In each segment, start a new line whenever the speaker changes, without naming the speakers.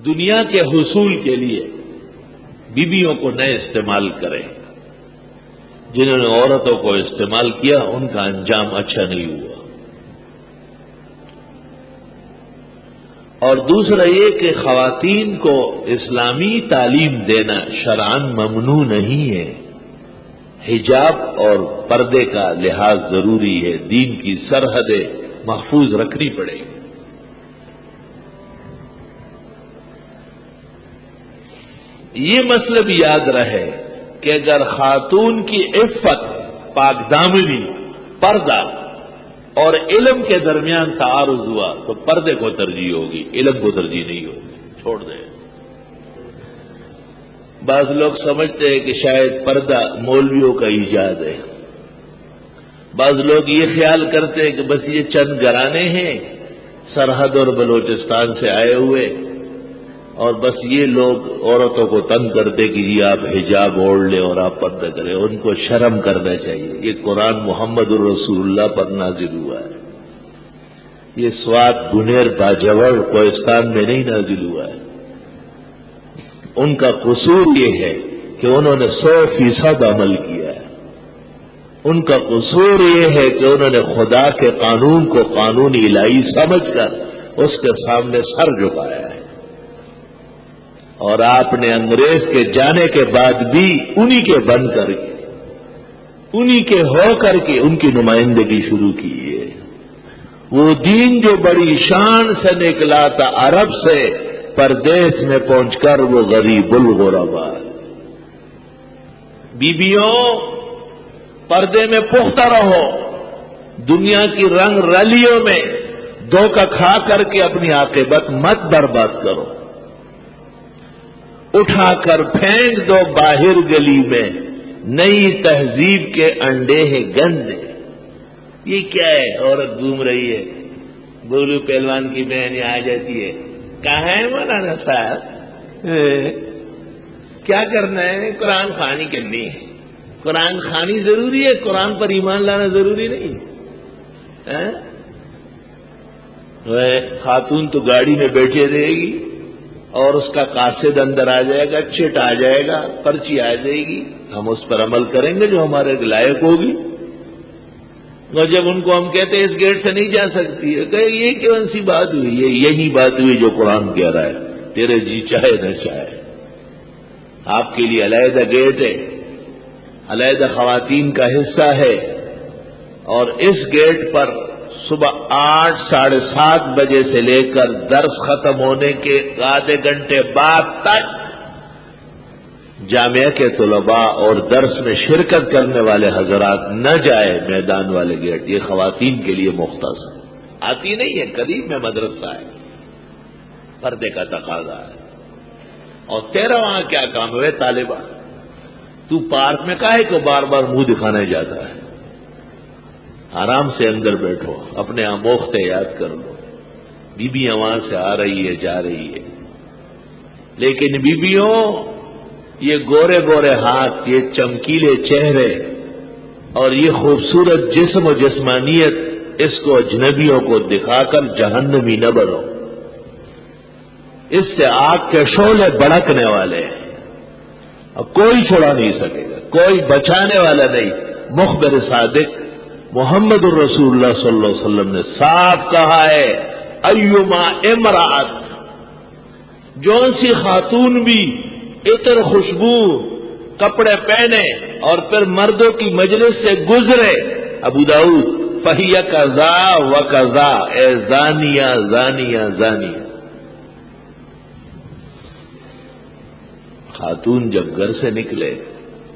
دنیا کے حصول کے لیے بیویوں کو نہ استعمال کریں. جنہوں نے عورتوں کو استعمال کیا ان کا انجام اچھا نہیں ہوا. اور دوسرا یہ کہ خواتین کو اسلامی تعلیم دینا شرعاً ممنوع نہیں ہے. حجاب اور پردے کا لحاظ ضروری ہے. دین کی سرحدیں محفوظ رکھنی پڑے گی. یہ مسئلہ بھی یاد رہے کہ اگر خاتون کی عفت، پاک دامنی، پردہ اور علم کے درمیان تعارض ہوا تو پردے کو ترجیح ہوگی، علم کو ترجیح نہیں ہوگی. چھوڑ دیں. بعض لوگ سمجھتے ہیں کہ شاید پردہ مولویوں کا ایجاد ہے. بعض لوگ یہ خیال کرتے ہیں کہ بس یہ چند گھرانے ہیں سرحد اور بلوچستان سے آئے ہوئے، اور بس یہ لوگ عورتوں کو تنگ کرتے کہ یہ آپ حجاب اوڑھ لیں اور آپ پردہ کریں. ان کو شرم کرنا چاہیے. یہ قرآن محمد الرسول اللہ پر نازل ہوا ہے. یہ سوات گنیر باجوڑ کوہستان میں نہیں نازل ہوا ہے. ان کا قصور یہ ہے کہ انہوں نے 100% عمل کیا ہے. ان کا قصور یہ ہے کہ انہوں نے خدا کے قانون کو قانون الہی سمجھ کر اس کے سامنے سر جھکایا ہے. اور آپ نے انگریز کے جانے کے بعد بھی انہی کے بن کر کے، انہی کے ہو کر کے ان کی نمائندگی شروع کی ہے. وہ دین جو بڑی شان سے نکلا تھا عرب سے، پردیس میں پہنچ کر وہ غریب الغربا. بیویوں پردے میں پختہ رہو. دنیا کی رنگ رلیوں میں دھوکہ کھا کر کے اپنی عاقبت مت برباد کرو. اٹھا کر پھینک دو باہر گلی میں، نئی تہذیب کے انڈے ہیں گندے. یہ کیا ہے؟ عورت گھوم رہی ہے، گولو پہلوان کی بہن آ جاتی ہے. کہاں ہے مولانا صاحب؟ کیا کرنا ہے؟ قرآن خوانی کرنی ہے. قرآن خوانی ضروری ہے، قرآن پر ایمان لانا ضروری نہیں. خاتون تو گاڑی میں بیٹھے رہے گی اور اس کا قاصد اندر آ جائے گا، چٹ آ جائے گا، پرچی آ جائے گی، ہم اس پر عمل کریں گے جو ہمارے لائق ہوگی. اور جب ان کو ہم کہتے ہیں اس گیٹ سے نہیں جا سکتی ہے، کہ یہ کون سی بات ہوئی؟ یہی بات ہوئی جو قرآن کہہ رہا ہے، تیرے جی چاہے نہ چاہے. آپ کے لیے علیحدہ گیٹ ہے، علیحدہ خواتین کا حصہ ہے، اور اس گیٹ پر صبح 8 ساڑھے 7 بجے سے لے کر درس ختم ہونے کے آدھے گھنٹے بعد تک جامعہ کے طلباء اور درس میں شرکت کرنے والے حضرات نہ جائے. میدان والے گیٹ یہ خواتین کے لیے مختص ہے. آتی نہیں ہے، قریب میں مدرسہ ہے، پردے کا تقاضا ہے. اور تیرا وہاں کیا کام ہے طالبہ؟ تو پارک میں کاہے کو بار بار منہ دکھانے جاتا ہے؟ آرام سے اندر بیٹھو، اپنے آموختے یاد کر لو. بیویاں وہاں سے آ رہی ہے، جا رہی ہے. لیکن بیویوں، یہ گورے گورے ہاتھ، یہ چمکیلے چہرے اور یہ خوبصورت جسم و جسمانیت، اس کو اجنبیوں کو دکھا کر جہنمی نہ بنو. اس سے آگ کے شعلے بھڑکنے والے ہیں، اور کوئی چھڑا نہیں سکے گا، کوئی بچانے والا نہیں. مخبر صادق محمد الرسول اللہ صلی اللہ علیہ وسلم نے صاف کہا ہے، ایما امرأت، جون سی خاتون بھی عطر خوشبو کپڑے پہنے اور پھر مردوں کی مجلس سے گزرے، ابو داؤد، فہی کذا و کذا، اے زانیہ زانیہ زانیہ. خاتون جب گھر سے نکلے،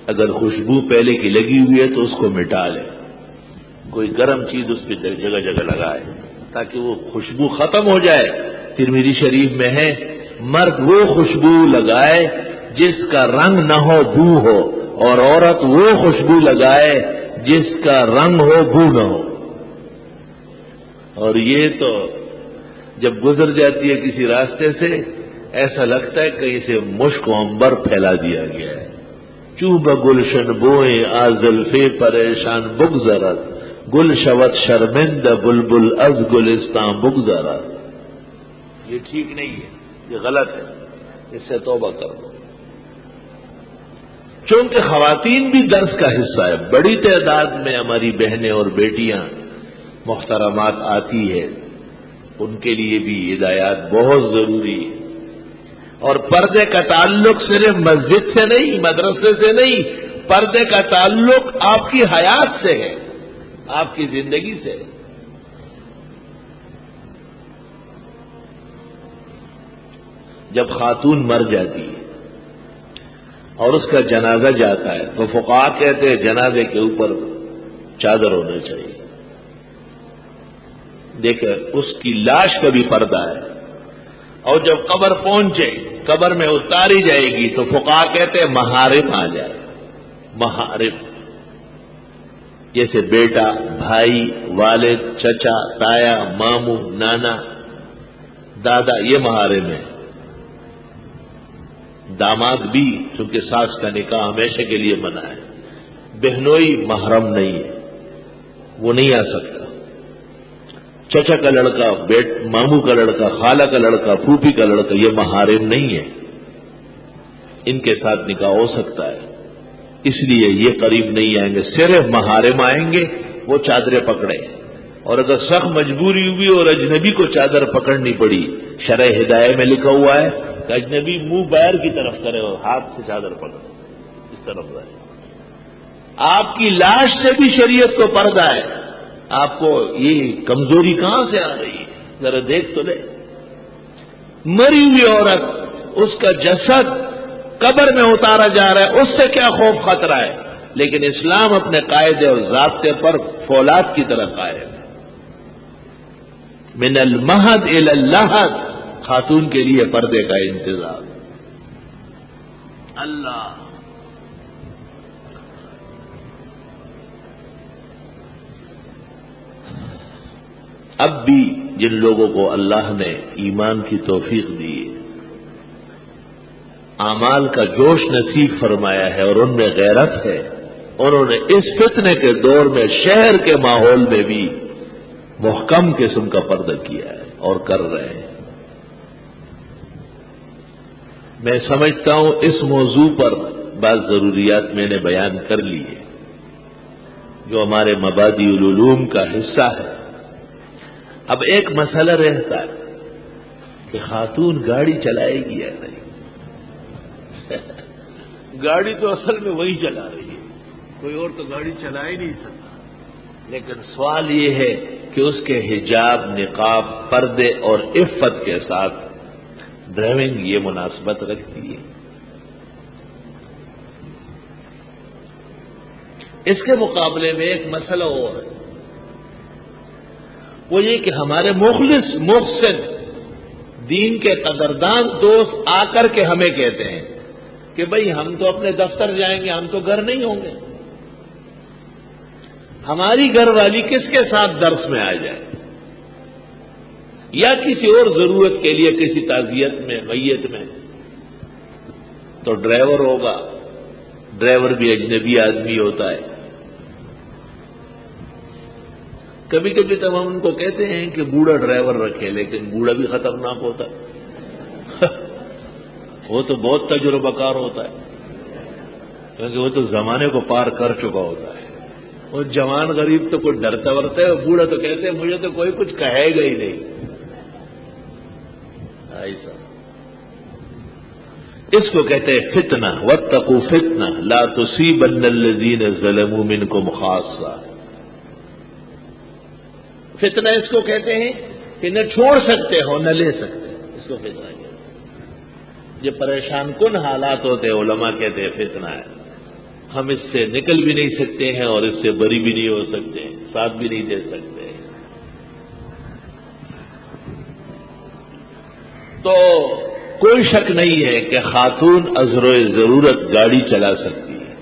اگر خوشبو پہلے کی لگی ہوئی ہے تو اس کو مٹا لے، کوئی گرم چیز اس پہ جگہ جگہ لگائے تاکہ وہ خوشبو ختم ہو جائے. ترمذی شریف میں ہے، مرد وہ خوشبو لگائے جس کا رنگ نہ ہو، بو ہو، اور عورت وہ خوشبو لگائے جس کا رنگ ہو، بو نہ ہو. اور یہ تو جب گزر جاتی ہے کسی راستے سے، ایسا لگتا ہے کہیں سے مشک و عنبر پھیلا دیا گیا ہے. چوب گلشن بوئیں آزلفے پریشان بگذرت، گل شوت شرمند بلبل از گلستان بگذرت. یہ ٹھیک نہیں ہے. یہ غلط ہے، اس سے توبہ کر لو۔ چونکہ خواتین بھی درس کا حصہ ہے، بڑی تعداد میں ہماری بہنیں اور بیٹیاں محترمات آتی ہے، ان کے لیے بھی ہدایات بہت ضروری ہے۔ اور پردے کا تعلق صرف مسجد سے نہیں، مدرسے سے نہیں، پردے کا تعلق آپ کی حیات سے ہے، آپ کی زندگی سے ہے۔ جب خاتون مر جاتی ہے اور اس کا جنازہ جاتا ہے تو فقہا کہتے ہیں جنازے کے اوپر چادر ہونا چاہیے۔ دیکھیں اس کی لاش کا بھی پردہ ہے، اور جب قبر پہنچے، قبر میں اتاری جائے گی تو فقہا کہتے ہیں محارم آ جائے۔ محارم جیسے بیٹا، بھائی، والد، چچا، تایا، ماموں، نانا، دادا، یہ محارم ہے۔ داماد بھی، چونکہ ساس کا نکاح ہمیشہ کے لیے منع ہے۔ بہنوئی محرم نہیں ہے، وہ نہیں آ سکتا۔ چچا کا لڑکا، ماموں کا لڑکا، خالہ کا لڑکا، پھوپھی کا لڑکا، یہ محارم نہیں ہے، ان کے ساتھ نکاح ہو سکتا ہے، اس لیے یہ قریب نہیں آئیں گے۔ صرف محارم آئیں گے، وہ چادریں پکڑے، اور اگر سخت مجبوری ہوئی اور اجنبی کو چادر پکڑنی پڑی، شرع ہدایہ میں لکھا ہوا ہے کہ اجنبی منہ باہر کی طرف کرے اور ہاتھ سے چادر پکڑے، اس طرف رہے۔ آپ کی لاش سے بھی شریعت کو پردہ ہے۔ آپ کو یہ کمزوری کہاں سے آ رہی ہے؟ ذرا دیکھ تو لے۔ مری ہوئی عورت، اس کا جسد قبر میں اتارا جا رہا ہے، اس سے کیا خوف خطرہ ہے؟ لیکن اسلام اپنے قاعدے اور ضابطے پر فولاد کی طرح قائم ہے۔ من المہد الی اللحد، خاتون کے لیے پردے کا انتظام۔ اللہ اب بھی جن لوگوں کو اللہ نے ایمان کی توفیق دی ہے، اعمال کا جوش نصیب فرمایا ہے اور ان میں غیرت ہے، انہوں نے اس فتنے کے دور میں شہر کے ماحول میں بھی محکم قسم کا پردہ کیا ہے اور کر رہے ہیں۔ میں سمجھتا ہوں اس موضوع پر بعض ضروریات میں نے بیان کر لی ہے جو ہمارے مبادئ العلوم کا حصہ ہے۔ اب ایک مسئلہ رہتا ہے کہ خاتون گاڑی چلائے گی یا نہیں۔ گاڑی تو اصل میں وہی چلا رہی ہے، کوئی اور تو گاڑی چلا ہی نہیں سکتا، لیکن سوال یہ ہے کہ اس کے حجاب، نقاب، پردے اور عفت کے ساتھ ڈرائیونگ یہ مناسبت رکھتی ہے۔ اس کے مقابلے میں ایک مسئلہ اور ہے، وہ یہ کہ ہمارے مخلص محسن دین کے قدردان دوست آ کر کے ہمیں کہتے ہیں کہ بھئی ہم تو اپنے دفتر جائیں گے، ہم تو گھر نہیں ہوں گے، ہماری گھر والی کس کے ساتھ درس میں آ جائے، یا کسی اور ضرورت کے لیے کسی تعزیت میں، میت میں، تو ڈرائیور ہوگا۔ ڈرائیور بھی اجنبی آدمی ہوتا ہے۔ کبھی کبھی تو ہم ان کو کہتے ہیں کہ بوڑھا ڈرائیور رکھے، لیکن بوڑھا بھی خطرناک ہوتا ہے۔ وہ تو بہت تجربہ کار ہوتا ہے، کیونکہ وہ تو زمانے کو پار کر چکا ہوتا ہے۔ وہ جوان غریب تو کوئی ڈرتا ورتا ہے، بوڑھا تو کہتے ہیں مجھے تو کوئی کچھ کہے گا ہی نہیں۔ ایسا اس کو کہتے ہیں فتنہ، واتقوا فتنہ لا تصیبن الذین ظلموا منکم خاصہ۔ فتنہ اس کو کہتے ہیں کہ نہ چھوڑ سکتے ہو نہ لے سکتے، اس کو فتنہ کہتے ہیں۔ یہ پریشان کن حالات ہوتے ہیں، علماء کہتے ہیں فتنہ ہے، ہم اس سے نکل بھی نہیں سکتے ہیں اور اس سے بری بھی نہیں ہو سکتے، ساتھ بھی نہیں دے سکتے۔ تو کوئی شک نہیں ہے کہ خاتون عذر ضرورت گاڑی چلا سکتی ہے،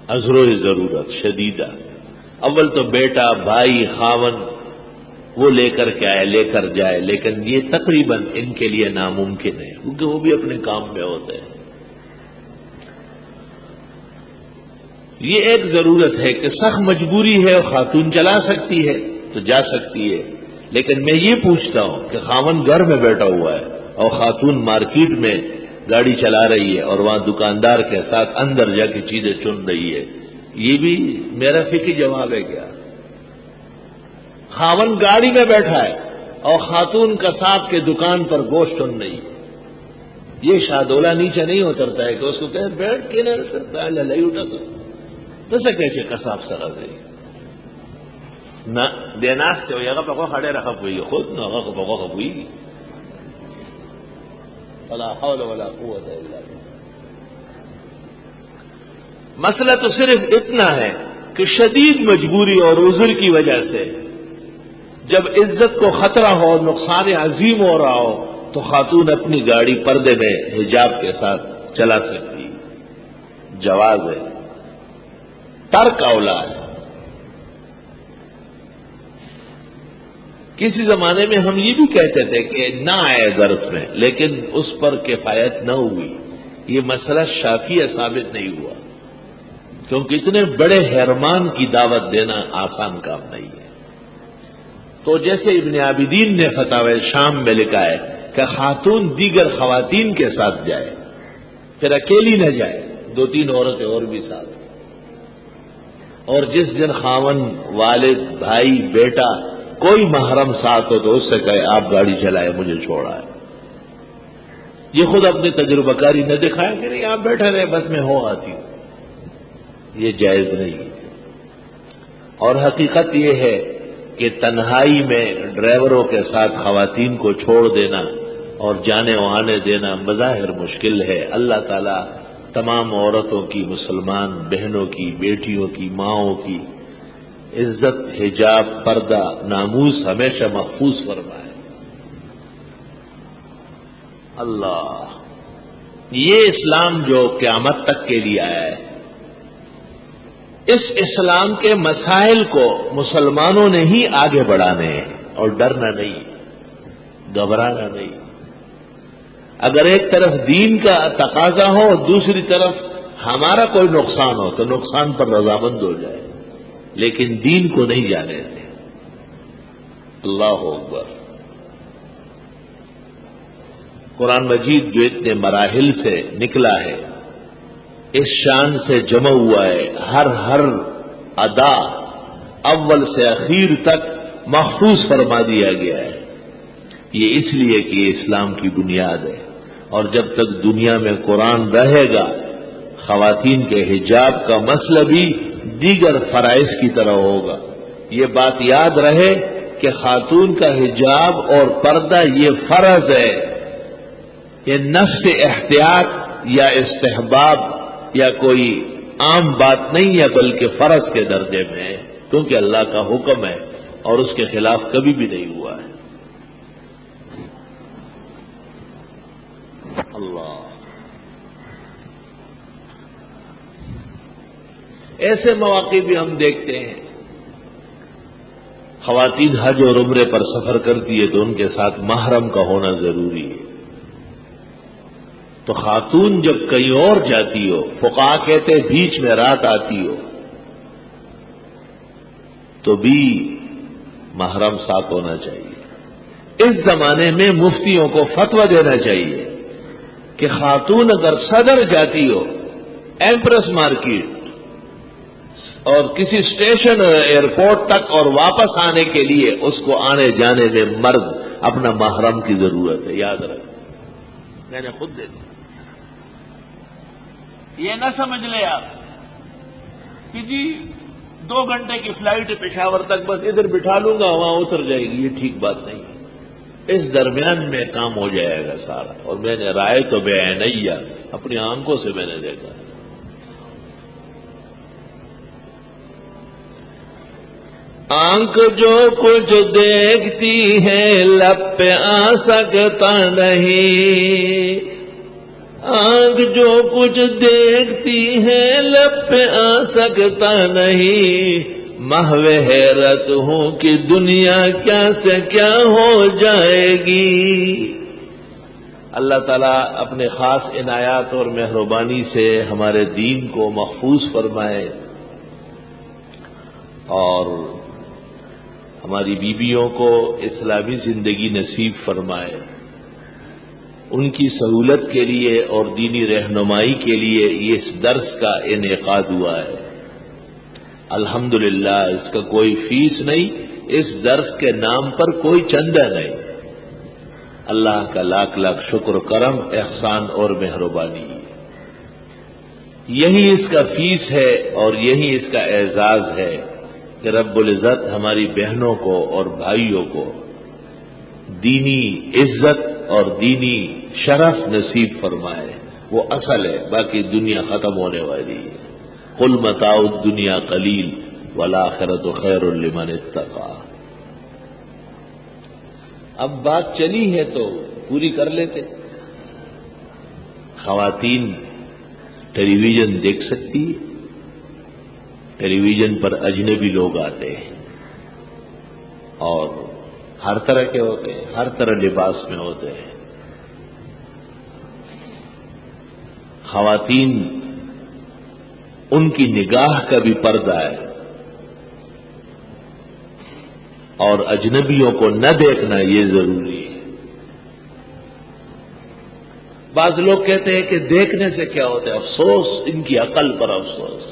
عذر ضرورت شدیدہ۔ اول تو بیٹا، بھائی، خاون وہ لے کر کے آئے، لے کر جائے، لیکن یہ تقریباً ان کے لیے ناممکن ہے کیونکہ وہ بھی اپنے کام میں ہوتے ہیں۔ یہ ایک ضرورت ہے کہ سخت مجبوری ہے اور خاتون چلا سکتی ہے تو جا سکتی ہے، لیکن میں یہ پوچھتا ہوں کہ خاوند گھر میں بیٹھا ہوا ہے اور خاتون مارکیٹ میں گاڑی چلا رہی ہے اور وہاں دکاندار کے ساتھ اندر جا کے چیزیں چن رہی ہے، یہ بھی میرا فقہی جواب ہے کیا؟ خاوند گاڑی میں بیٹھا ہے اور خاتون قصاب کے دکان پر گوشت چن رہی ہے، یہ شادولہ نیچے نہیں اترتا ہے کہ اس کو کہے بیٹھ کے نہیں اترتا ہے للائی اٹھا تو سے کیسے قصاب سرا دے نہ دینا سے ہوئے گا پکو کھڑے رکھا ہوئی خود نہ ہوگا پکو ہوئی گی ولا حول ولا قوت الا باللہ۔ مسئلہ تو صرف اتنا ہے کہ شدید مجبوری اور عذر کی وجہ سے جب عزت کو خطرہ ہو، نقصان عظیم ہو رہا ہو، تو خاتون اپنی گاڑی پردے میں حجاب کے ساتھ چلا سکتی، جواز ہے، ترک اولا ہے۔ کسی زمانے میں ہم یہ بھی کہتے تھے کہ نہ آئے درس میں، لیکن اس پر کفایت نہ ہوئی، یہ مسئلہ شافعیہ ثابت نہیں ہوا، کیونکہ اتنے بڑے حرمان کی دعوت دینا آسان کام نہیں ہے۔ تو جیسے ابن عابدین نے فتاوی شام میں لکھا ہے کہ خاتون دیگر خواتین کے ساتھ جائے، پھر اکیلی نہ جائے، 2-3 عورتیں اور بھی ساتھ، اور جس دن خاوند، والد، بھائی، بیٹا کوئی محرم ساتھ ہو تو اس سے کہے آپ گاڑی چلائے مجھے چھوڑا ہے، یہ خود اپنی تجربہ کاری نہ دکھائے کہ نہیں آپ بیٹھے رہے بس میں ہو آتی ہوں، یہ جائز نہیں ہے۔ اور حقیقت یہ ہے کہ تنہائی میں ڈرائیوروں کے ساتھ خواتین کو چھوڑ دینا اور جانے و آنے دینا بظاہر مشکل ہے۔ اللہ تعالیٰ تمام عورتوں کی، مسلمان بہنوں کی، بیٹیوں کی، ماؤں کی عزت، حجاب، پردہ، ناموس ہمیشہ محفوظ فرمائے۔ اللہ، یہ اسلام جو قیامت تک کے لیے آیا ہے، اس اسلام کے مسائل کو مسلمانوں نے ہی آگے بڑھانے ہیں، اور ڈرنا نہیں، گھبرانا نہیں۔ اگر ایک طرف دین کا تقاضا ہو، دوسری طرف ہمارا کوئی نقصان ہو تو نقصان پر رضامند ہو جائے، لیکن دین کو نہیں جانے دیں۔ اللہ اکبر۔ قرآن مجید جو اتنے مراحل سے نکلا ہے، اس شان سے جمع ہوا ہے، ہر ادا اول سے اخیر تک محفوظ فرما دیا گیا ہے، یہ اس لیے کہ یہ اسلام کی بنیاد ہے، اور جب تک دنیا میں قرآن رہے گا، خواتین کے حجاب کا مسئلہ بھی دیگر فرائض کی طرح ہوگا۔ یہ بات یاد رہے کہ خاتون کا حجاب اور پردہ یہ فرض ہے، یہ نفس احتیاط یا استحباب یا کوئی عام بات نہیں ہے، بلکہ فرض کے درجے میں ہے، کیونکہ اللہ کا حکم ہے اور اس کے خلاف کبھی بھی نہیں ہوا ہے۔ اللہ، ایسے مواقع بھی ہم دیکھتے ہیں، خواتین حج اور عمرے پر سفر کرتی ہے تو ان کے ساتھ محرم کا ہونا ضروری ہے۔ تو خاتون جب کہیں اور جاتی ہو، فقہا کہتے بیچ میں رات آتی ہو، تو بھی محرم ساتھ ہونا چاہیے۔ اس زمانے میں مفتیوں کو فتویٰ دینا چاہیے کہ خاتون اگر صدر جاتی ہو، ایمپریس مارکیٹ اور کسی اسٹیشن ایئرپورٹ تک اور واپس آنے کے لیے اس کو آنے جانے میں مرد اپنا محرم کی ضرورت ہے، یاد رکھ، میں نے خود دیکھا۔ یہ نہ سمجھ لے آپ کہ جی 2 گھنٹے کی فلائٹ پشاور تک بس ادھر بٹھا لوں گا وہاں اتر جائے گی، یہ ٹھیک بات نہیں ہے۔ اس درمیان میں کام ہو جائے گا سارا، اور میں نے رائے تو بے عینیہ اپنی آنکھوں سے میں نے دیکھا۔ آنکھ جو کچھ دیکھتی ہے لب پہ آ سکتا نہیں، آنکھ جو کچھ دیکھتی ہے لب پہ آ سکتا نہیں، محو حیرت ہوں کہ دنیا کیا سے کیا ہو جائے گی۔ اللہ تعالیٰ اپنے خاص عنایات اور مہربانی سے ہمارے دین کو محفوظ فرمائے، اور ہماری بیویوں کو اسلامی زندگی نصیب فرمائے، ان کی سہولت کے لیے اور دینی رہنمائی کے لیے یہ اس درس کا انعقاد ہوا ہے۔ الحمدللہ اس کا کوئی فیس نہیں، اس درس کے نام پر کوئی چندہ نہیں۔ اللہ کا لاکھ لاکھ شکر و کرم، احسان اور مہربانی، یہی اس کا فیس ہے اور یہی اس کا اعزاز ہے کہ رب العزت ہماری بہنوں کو اور بھائیوں کو دینی عزت اور دینی شرف نصیب فرمائے۔ وہ اصل ہے، باقی دنیا ختم ہونے والی ہے۔ قل متاع الدنیا قلیل والآخرۃ خیر لمن اتقی۔ اب بات چلی ہے تو پوری کر لیتے۔ خواتین ٹیلی ویژن دیکھ سکتی ہے، ٹیلی ویژن پر اجنبی لوگ آتے ہیں اور ہر طرح کے ہوتے ہیں، ہر طرح لباس میں ہوتے ہیں۔ خواتین ان کی نگاہ کا بھی پردہ ہے اور اجنبیوں کو نہ دیکھنا یہ ضروری ہے۔ بعض لوگ کہتے ہیں کہ دیکھنے سے کیا ہوتا ہے؟ افسوس، ان کی عقل پر افسوس۔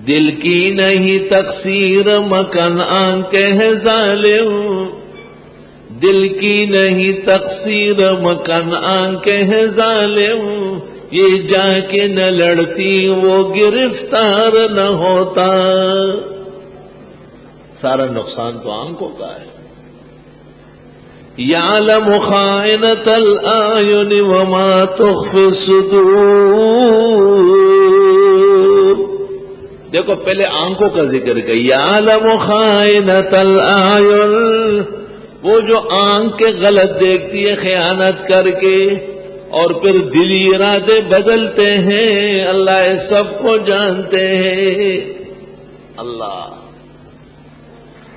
دل کی نہیں تقصیر مکن آنکھ ظالم، دل کی نہیں تقصیر مکن آنکھ ظالم، یہ جا کے نہ لڑتی وہ گرفتار نہ ہوتا۔ سارا نقصان تو آنکھوں کا ہے۔ یعلم خائنۃ الاعین وما تخفی الصدور۔ دیکھو پہلے آنکھوں کا ذکر کیا، یعلم خائنۃ الاعین، وہ جو آنکھ کے غلط دیکھتی ہے خیانت کر کے اور پھر دلی ارادے بدلتے ہیں، اللہ اس سب کو جانتے ہیں۔ اللہ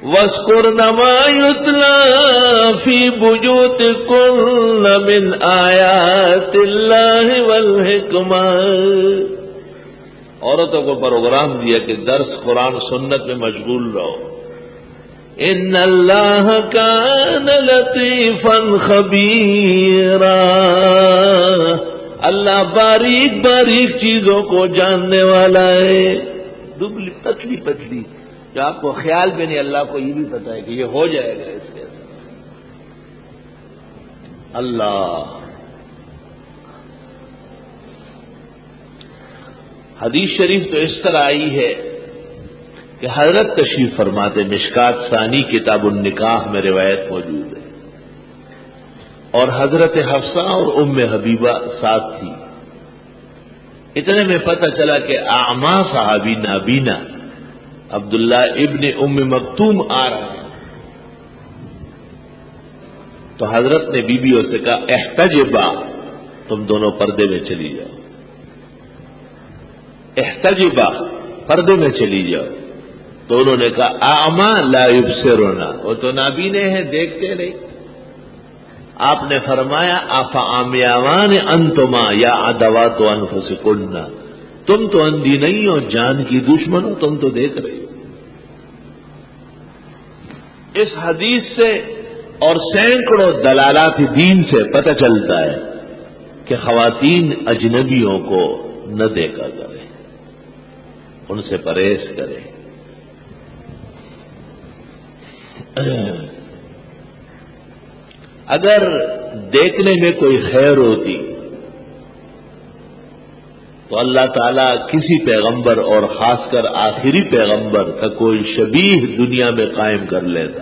وَاذْكُرْنَ مَا يُتْلَىٰ فِي بُيُوتِكُنَّ مِنْ آيَاتِ اللَّهِ وَالْحِكْمَةِ۔ عورتوں کو پروگرام دیا کہ درس قرآن سنت میں مشغول رہو۔ ان اللہ کان لطیفا خبیرا، اللہ باریک باریک چیزوں کو جاننے والا ہے۔ دبلی پتلی پتلی جو آپ کو خیال بھی نہیں، اللہ کو یہ بھی پتا ہے کہ یہ ہو جائے گا اس کے ساتھ۔ اللہ حدیث شریف تو اس طرح آئی ہے کہ حضرت تشریف فرماتے، مشکات ثانی کتاب النکاح میں روایت موجود ہے، اور حضرت حفصہ اور ام حبیبہ ساتھ تھی۔ اتنے میں پتہ چلا کہ اعمیٰ صحابی نابینا عبداللہ ابن ام مکتوم آ رہا ہے، تو حضرت نے بیویوں سے کہا احتجبا، تم دونوں پردے میں چلی جاؤ، احتجبا پردے میں چلی جاؤ۔ تو انہوں نے کہا اعمیٰ لا یبصرنا، وہ تو نابینے ہیں، دیکھتے نہیں۔ آپ نے فرمایا افعامیاوان انتما یا عدوات انفسکن، تم تو اندھی نہیں ہو، جان کی دشمن ہو، تم تو دیکھ رہی ہو۔ اس حدیث سے اور سینکڑوں دلالات دین سے پتہ چلتا ہے کہ خواتین اجنبیوں کو نہ دیکھا کریں، ان سے پرہیز کریں۔ اگر دیکھنے میں کوئی خیر ہوتی تو اللہ تعالیٰ کسی پیغمبر اور خاص کر آخری پیغمبر کا کوئی شبیہ دنیا میں قائم کر لیتا،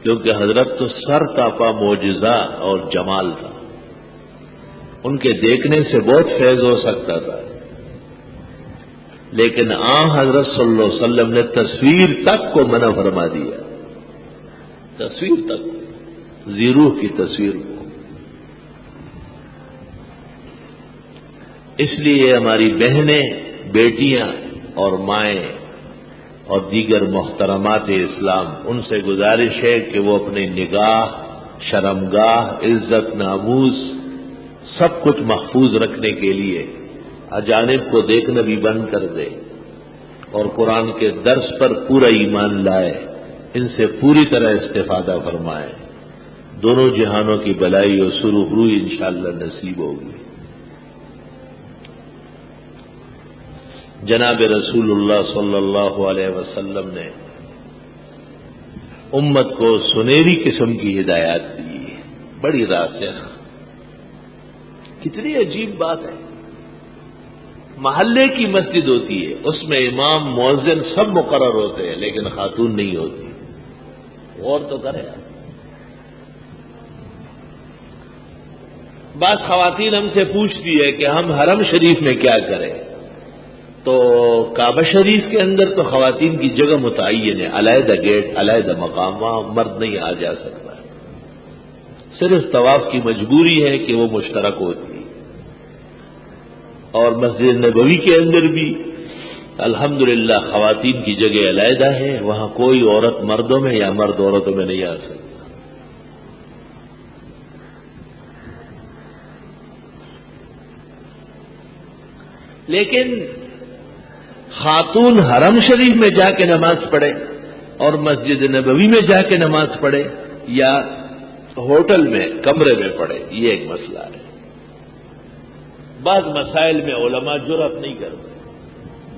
کیونکہ حضرت تو سر تاپا معجزہ اور جمال تھا، ان کے دیکھنے سے بہت فیض ہو سکتا تھا، لیکن حضرت صلی اللہ علیہ وسلم نے تصویر تک کو منع فرما دیا، تصویر تک، زیروح کی تصویر کو۔ اس لیے ہماری بہنیں، بیٹیاں اور مائیں اور دیگر محترمات اسلام، ان سے گزارش ہے کہ وہ اپنی نگاہ، شرمگاہ، عزت، ناموس سب کچھ محفوظ رکھنے کے لیے اجانب کو دیکھنا بھی بند کر دے اور قرآن کے درس پر پورا ایمان لائے ان سے پوری طرح استفادہ فرمائیں، دونوں جہانوں کی بلائی اور سرخ روئی انشاءاللہ نصیب ہوگی۔ جناب رسول اللہ صلی اللہ علیہ وسلم نے امت کو سنہری قسم کی ہدایات دی، بڑی راسخ۔ کتنی عجیب بات ہے، محلے کی مسجد ہوتی ہے، اس میں امام مؤذن سب مقرر ہوتے ہیں، لیکن خاتون نہیں ہوتی۔ غور تو کرے آپ۔ بعض خواتین ہم سے پوچھتی ہے کہ ہم حرم شریف میں کیا کریں، تو کعبہ شریف کے اندر تو خواتین کی جگہ متعین ہے، علیحدہ گیٹ، علیحدہ مقام، وہاں مرد نہیں آ جا سکتا، صرف طواف کی مجبوری ہے کہ وہ مشترک ہوتی ہے۔ اور مسجد نبوی کے اندر بھی الحمدللہ خواتین کی جگہ علیحدہ ہے، وہاں کوئی عورت مردوں میں یا مرد عورتوں میں نہیں آ سکتا۔ لیکن خاتون حرم شریف میں جا کے نماز پڑھے اور مسجد نبوی میں جا کے نماز پڑھے یا ہوٹل میں کمرے میں پڑھے، یہ ایک مسئلہ ہے۔ بعض مسائل میں علماء جرأت نہیں کرتے،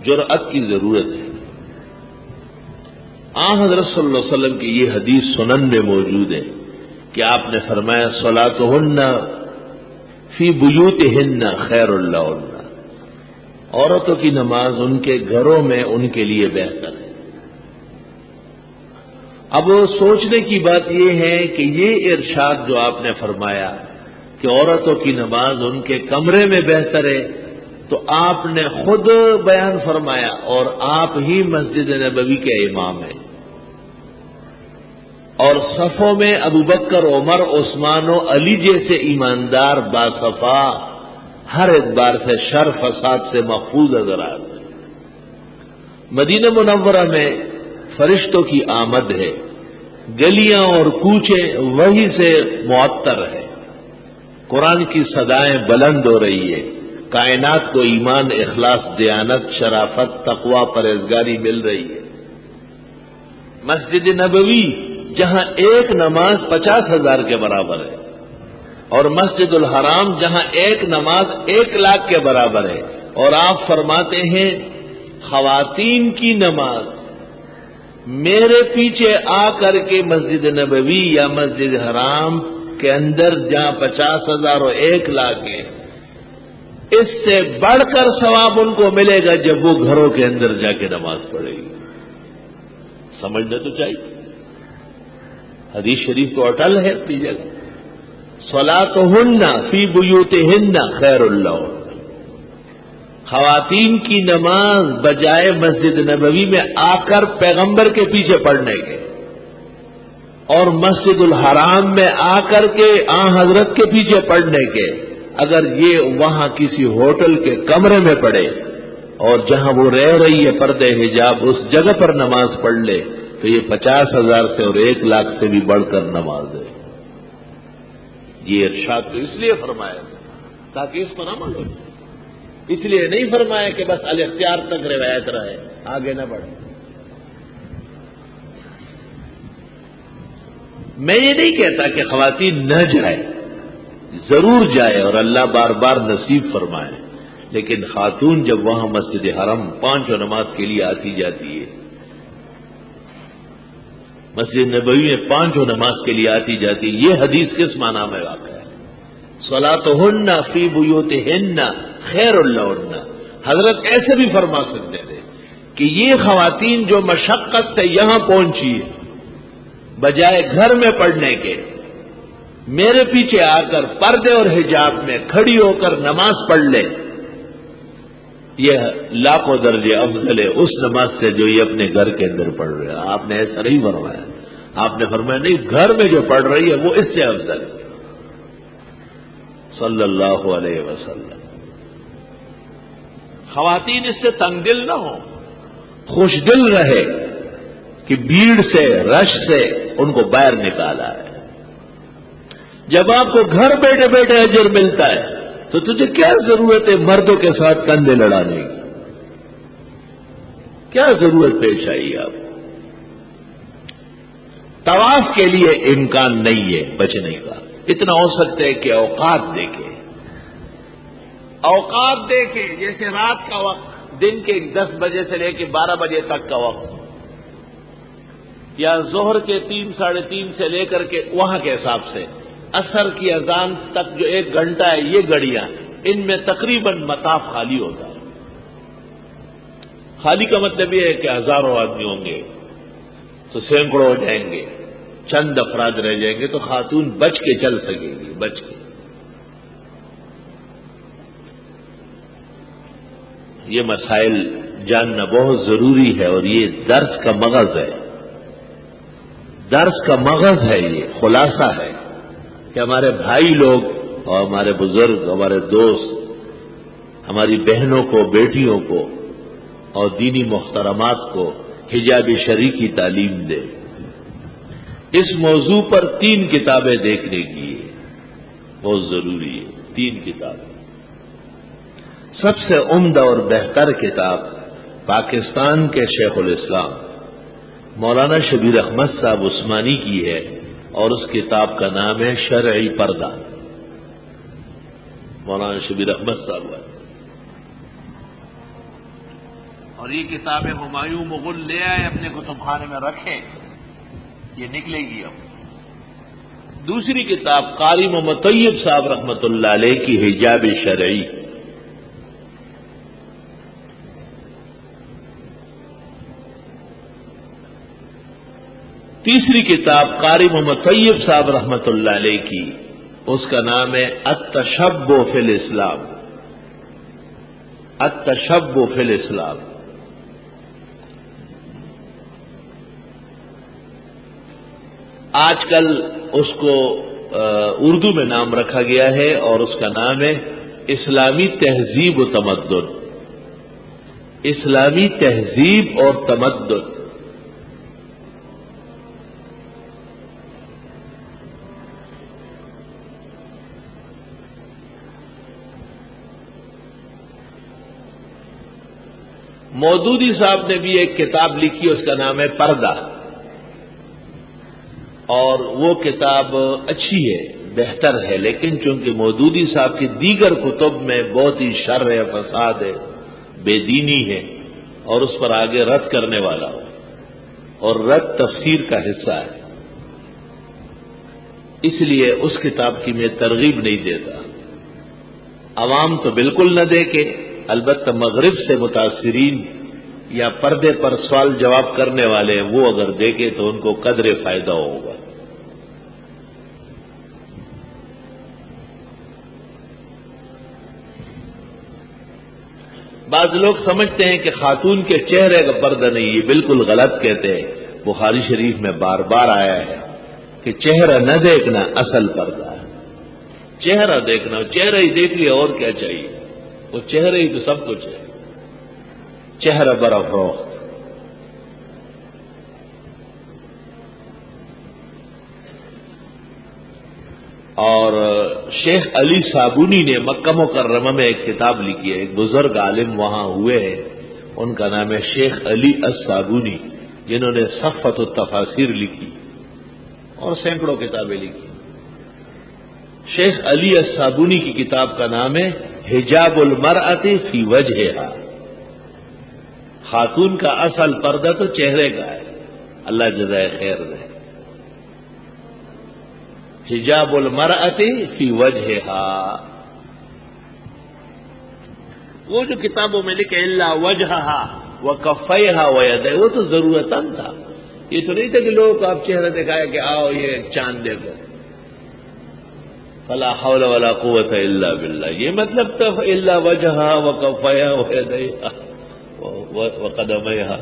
جرأت کی ضرورت ہے۔ حضرت صلی اللہ علیہ وسلم کی یہ حدیث سنن میں موجود ہے کہ آپ نے فرمایا صلاتہن فی بیوتہن خیر لہن، عورتوں کی نماز ان کے گھروں میں ان کے لیے بہتر ہے۔ اب سوچنے کی بات یہ ہے کہ یہ ارشاد جو آپ نے فرمایا کہ عورتوں کی نماز ان کے کمرے میں بہتر ہے، تو آپ نے خود بیان فرمایا اور آپ ہی مسجد نبوی کے امام ہیں، اور صفوں میں ابوبکر، عمر، عثمان و علی جیسے ایماندار باصفا ہر اعتبار سے شر فساد سے محفوظ نظر آتے ہیں۔ مدینہ منورہ میں فرشتوں کی آمد ہے، گلیاں اور کوچے وہی سے معطر ہے، قرآن کی صدائیں بلند ہو رہی ہے، کائنات کو ایمان، اخلاص، دیانت، شرافت، تقوی، پرہیزگاری مل رہی ہے۔ مسجد نبوی جہاں ایک نماز 50,000 کے برابر ہے، اور مسجد الحرام جہاں ایک نماز 1,00,000 کے برابر ہے، اور آپ فرماتے ہیں خواتین کی نماز میرے پیچھے آ کر کے مسجد نبوی یا مسجد حرام کے اندر جہاں 50,000 اور 1,00,000 ہے، اس سے بڑھ کر ثواب ان کو ملے گا جب وہ گھروں کے اندر جا کے نماز پڑھے گی۔ سمجھنا تو چاہیے، حدیث شریف تو اٹل ہے اپنی جگہ۔ صلاتہن فی بیوتہن خیر لہن، خواتین کی نماز بجائے مسجد نبوی میں آ کر پیغمبر کے پیچھے پڑھنے کے اور مسجد الحرام میں آ کر کے حضرت کے پیچھے پڑھنے کے، اگر یہ وہاں کسی ہوٹل کے کمرے میں پڑھے اور جہاں وہ رہ رہی ہے پردے حجاب اس جگہ پر نماز پڑھ لے، تو یہ 50,000 سے اور 1,00,000 سے بھی بڑھ کر نماز ہے۔ یہ ارشاد تو اس لیے فرمایا تاکہ اس پر عمل ہو، اس لیے نہیں فرمایا کہ بس الاختیار تک روایت رہے، آگے نہ بڑھے۔ میں یہ نہیں کہتا کہ خواتین نہ جائے، ضرور جائے اور اللہ بار بار نصیب فرمائے، لیکن خاتون جب وہاں مسجد حرم 5 نماز کے لیے آتی جاتی ہے، مسجد نبوی میں 5 نماز کے لیے آتی جاتی، یہ حدیث کس معنی میں واقع ہے؟ صلاتہن فی بیوتہن خیر لہن۔ حضرت ایسے بھی فرما سکتے تھے کہ یہ خواتین جو مشقت سے یہاں پہنچی ہے، بجائے گھر میں پڑھنے کے میرے پیچھے آ کر پردے اور حجاب میں کھڑی ہو کر نماز پڑھ لے، یہ لاکھوں درجے افضل ہے اس نماز سے جو یہ اپنے گھر کے اندر پڑھ رہے ہیں۔ آپ نے ایسا نہیں فرمایا، آپ نے فرمایا نہیں، گھر میں جو پڑھ رہی ہے وہ اس سے افضل ہے، صلی اللہ علیہ وسلم۔ خواتین اس سے تنگ دل نہ ہو، خوش دل رہے کہ بھیڑ سے، رش سے ان کو باہر نکالا ہے۔ جب آپ کو گھر بیٹھے بیٹھے اجر ملتا ہے تو تجھے کیا ضرورت ہے مردوں کے ساتھ کندھے لڑانے کی؟ کیا ضرورت پیش آئی آپ کو؟ طواف کے لیے امکان نہیں ہے بچنے کا، اتنا ہو سکتا ہے کہ اوقات دیکھے، اوقات دیکھے، جیسے رات کا وقت دن کے 10 بجے سے لے کے 12 بجے تک کا وقت، یا ظہر کے 3 ساڑھے 3 سے لے کر کے وہاں کے حساب سے عصر کی اذان تک جو 1 گھنٹہ ہے، یہ گھڑیاں، ان میں تقریباً مطاف خالی ہوتا ہے۔ خالی کا مطلب یہ ہے کہ ہزاروں آدمی ہوں گے تو سینکڑوں ہو جائیں گے، چند افراد رہ جائیں گے تو خاتون بچ کے چل سکے گی، بچ کے۔ یہ مسائل جاننا بہت ضروری ہے، اور یہ درس کا مغز ہے، درس کا مغز ہے، یہ خلاصہ ہے کہ ہمارے بھائی لوگ اور ہمارے بزرگ، ہمارے دوست، ہماری بہنوں کو، بیٹیوں کو اور دینی محترمات کو حجاب شرعی کی تعلیم دے۔ اس موضوع پر 3 کتابیں دیکھنے کی ہے، بہت ضروری ہے، 3 کتابیں۔ سب سے عمدہ اور بہتر کتاب پاکستان کے شیخ الاسلام مولانا شبیر احمد صاحب عثمانی کی ہے، اور اس کتاب کا نام ہے شرعی پردہ، مولانا شبیر احمد صاحب ہے۔ اور یہ کتابیں ہمایوں مغل لے آئے، اپنے کتب خانے میں رکھے، یہ نکلے گی اب۔ دوسری کتاب قاری محمد طیب صاحب رحمۃ اللہ علیہ کی حجاب شرعی، تیسری کتاب قاری محمد طیب صاحب رحمۃ اللہ علیہ کی، اس کا نام ہے التشبہ فی الاسلام، التشبہ فی الاسلام۔ آج کل اس کو اردو میں نام رکھا گیا ہے، اور اس کا نام ہے اسلامی تہذیب و تمدن، اسلامی تہذیب اور تمدن۔ مودودی صاحب نے بھی ایک کتاب لکھی، اس کا نام ہے پردہ، اور وہ کتاب اچھی ہے، بہتر ہے، لیکن چونکہ مودودی صاحب کی دیگر کتب میں بہت ہی شر ہے، فساد ہے، بے دینی ہے، اور اس پر آگے رد کرنے والا ہو، اور رد تفسیر کا حصہ ہے، اس لیے اس کتاب کی میں ترغیب نہیں دیتا۔ عوام تو بالکل نہ دیکھے، البتہ مغرب سے متاثرین یا پردے پر سوال جواب کرنے والے وہ اگر دیکھے تو ان کو قدر فائدہ ہوگا۔ بعض لوگ سمجھتے ہیں کہ خاتون کے چہرے کا پردہ نہیں، یہ بالکل غلط کہتے ہیں۔ بخاری شریف میں بار بار آیا ہے کہ چہرہ نہ دیکھنا اصل پردہ ہے، چہرہ دیکھنا، چہرہ ہی دیکھ لیا اور کیا چاہیے، وہ چہرے ہی تو سب کچھ ہے، چہرہ برافروخت۔ اور شیخ علی صابونی نے مکہ مکرمہ میں ایک کتاب لکھی ہے، ایک بزرگ عالم وہاں ہوئے ہیں، ان کا نام ہے شیخ علی الصابونی، جنہوں نے صفۃ التفاسیر لکھی اور سینکڑوں کتابیں لکھی۔ شیخ علی الصابونی کی کتاب کا نام ہے حجاب المرأۃ فی وجہہا، خاتون کا اصل پردہ تو چہرے کا ہے، اللہ جزائے خیر دے۔ حجاب المرأۃ فی وجہہا، وہ جو کتابوں میں لکھے الا وجہہا وکفیہا ویدیہا، وہ تو ضرورتاً تھا، یہ تو نہیں تھا کہ لوگوں کو آپ چہرہ دکھایا کہ آؤ یہ چاند دیکھو، فلا حول ولا قوت الا باللہ، یہ مطلب تو الا وجہہا وکفیہا ویدیہا وقدمیہا۔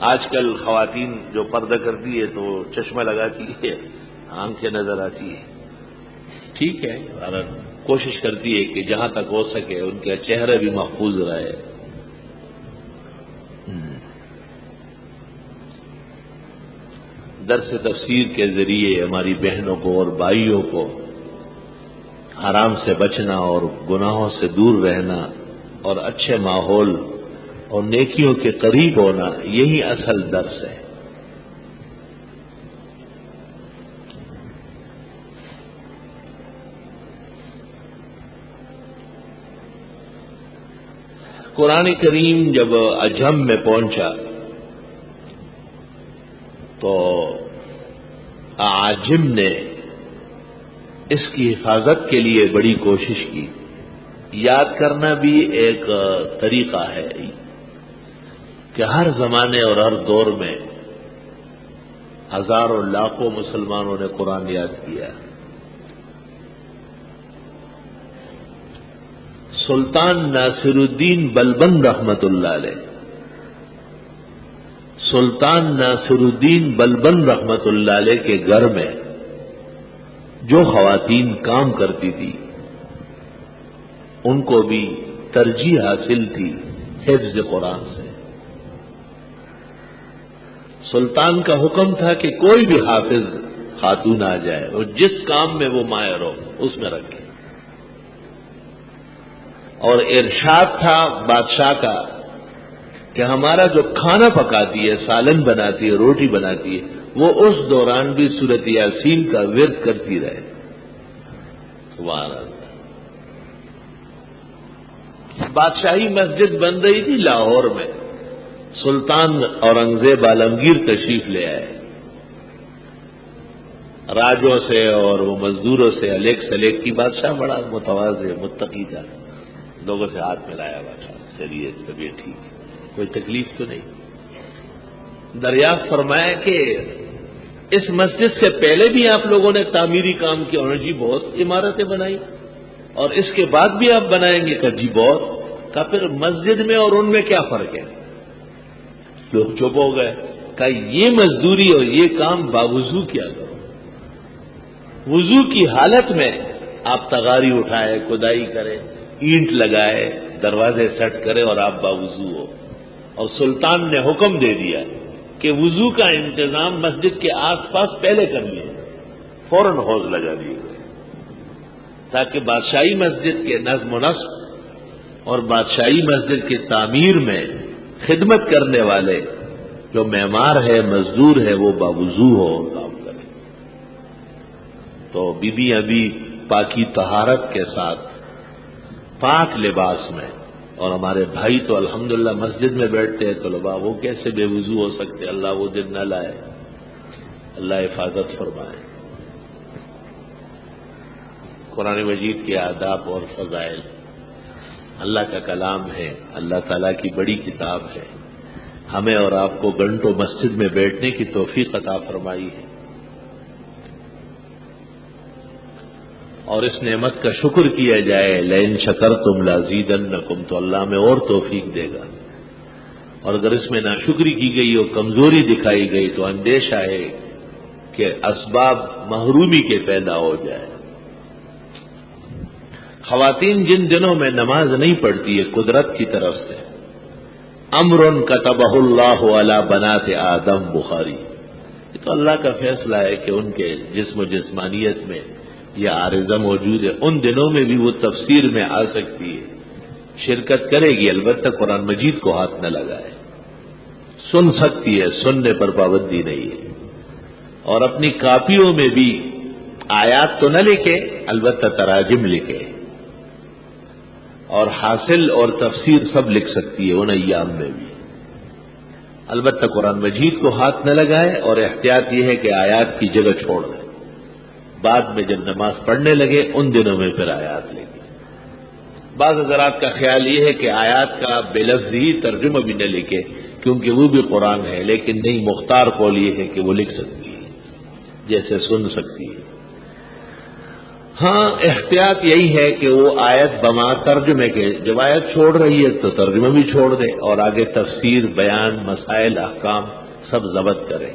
آج کل خواتین جو پردہ کرتی ہے تو چشمہ لگاتی ہے، آنکھیں نظر آتی ہے، ٹھیک ہے، اور کوشش کرتی ہے کہ جہاں تک ہو سکے ان کا چہرہ بھی محفوظ رہے۔ درس تفسیر کے ذریعے ہماری بہنوں کو اور بھائیوں کو حرام سے بچنا اور گناہوں سے دور رہنا اور اچھے ماحول اور نیکیوں کے قریب ہونا، یہی اصل درس ہے۔ قرآن کریم جب عجم میں پہنچا تو عاجم نے اس کی حفاظت کے لیے بڑی کوشش کی۔ یاد کرنا بھی ایک طریقہ ہے کہ ہر زمانے اور ہر دور میں ہزاروں لاکھوں مسلمانوں نے قرآن یاد کیا۔ سلطان ناصر الدین بلبن رحمت اللہ علیہ، سلطان ناصر الدین بلبن رحمت اللہ علیہ کے گھر میں جو خواتین کام کرتی تھی ان کو بھی ترجیح حاصل تھی حفظ قرآن سے۔ سلطان کا حکم تھا کہ کوئی بھی حافظ خاتون آ جائے اور جس کام میں وہ ماہر ہو اس میں رکھے، اور ارشاد تھا بادشاہ کا کہ ہمارا جو کھانا پکاتی ہے، سالن بناتی ہے، روٹی بناتی ہے، وہ اس دوران بھی سورۃ یاسین کا ورد کرتی رہے۔ سبحان اللہ۔ بادشاہی مسجد بن رہی تھی لاہور میں، سلطان اورنگزیب عالمگیر تشریف لے آئے، راجوں سے اور وہ مزدوروں سے الیک سلیک کی۔ بادشاہ بڑا متواضع متقی تھا، لوگوں سے ہاتھ ملایا، بادشاہ چلیے طبیعت ٹھیک ہے، کوئی تکلیف تو نہیں۔ دریافت فرمایا کہ اس مسجد سے پہلے بھی آپ لوگوں نے تعمیری کام کیا؟ انہوں نے جی بہت عمارتیں بنائی، اور اس کے بعد بھی آپ بنائیں گے؟ کہ جی بہت۔ کہا پھر مسجد میں اور ان میں کیا فرق ہے؟ لوگ چپ ہو گئے۔ کہا یہ مزدوری اور یہ کام باوضو کیا کرو، وضو کی حالت میں آپ تغاری اٹھائے، کھدائی کرے، اینٹ لگائے، دروازے سیٹ کرے اور آپ باوضو ہو۔ اور سلطان نے حکم دے دیا کہ وضو کا انتظام مسجد کے آس پاس پہلے کر لیے، فوراً حوض لگا دیے، تاکہ بادشاہی مسجد کے نظم و نسق اور بادشاہی مسجد کی تعمیر میں خدمت کرنے والے جو معمار ہے، مزدور ہے، وہ باوضو ہو اور کام کرے۔ تو بی بی ابھی پاکی طہارت کے ساتھ پاک لباس میں، اور ہمارے بھائی تو الحمدللہ مسجد میں بیٹھتے ہیں طلباء، وہ کیسے بے وضو ہو سکتے؟ اللہ وہ دن نہ لائے، اللہ حفاظت فرمائے۔ قرآن مجید کے آداب اور فضائل اللہ کا کلام ہے، اللہ تعالیٰ کی بڑی کتاب ہے، ہمیں اور آپ کو گھنٹوں مسجد میں بیٹھنے کی توفیق عطا فرمائی ہے، اور اس نعمت کا شکر کیا جائے۔ لئن شکرتم لازیدنکم، تو اللہ میں اور توفیق دے گا، اور اگر اس میں ناشکری کی گئی اور کمزوری دکھائی گئی تو اندیشہ ہے کہ اسباب محرومی کے پیدا ہو جائے۔ خواتین جن دنوں میں نماز نہیں پڑھتی ہے قدرت کی طرف سے، امر کتبہ اللہ علی بنات آدم، بخاری، یہ تو اللہ کا فیصلہ ہے کہ ان کے جسم و جسمانیت میں یہ عارضہ موجود ہے، ان دنوں میں بھی وہ تفسیر میں آ سکتی ہے، شرکت کرے گی، البتہ قرآن مجید کو ہاتھ نہ لگائے، سن سکتی ہے، سننے پر پابندی نہیں ہے، اور اپنی کاپیوں میں بھی آیات تو نہ لکھے، البتہ تراجم لکھے، اور حاصل اور تفسیر سب لکھ سکتی ہے ان ایام میں بھی، البتہ قرآن مجید کو ہاتھ نہ لگائے، اور احتیاط یہ ہے کہ آیات کی جگہ چھوڑ دیں، بعد میں جب نماز پڑھنے لگے ان دنوں میں پھر آیات لکھیں۔ بعض حضرات کا خیال یہ ہے کہ آیات کا بے لفظ ہی ترجمہ بھی نہ لکھے کیونکہ وہ بھی قرآن ہے، لیکن نہیں، مختار قول یہ ہے کہ وہ لکھ سکتی ہے، جیسے سن سکتی ہے۔ ہاں احتیاط یہی ہے کہ وہ آیت بما ترجمے کے، جب آیت چھوڑ رہی ہے تو ترجمہ بھی چھوڑ دے، اور آگے تفسیر، بیان، مسائل، احکام سب ضبط کرے۔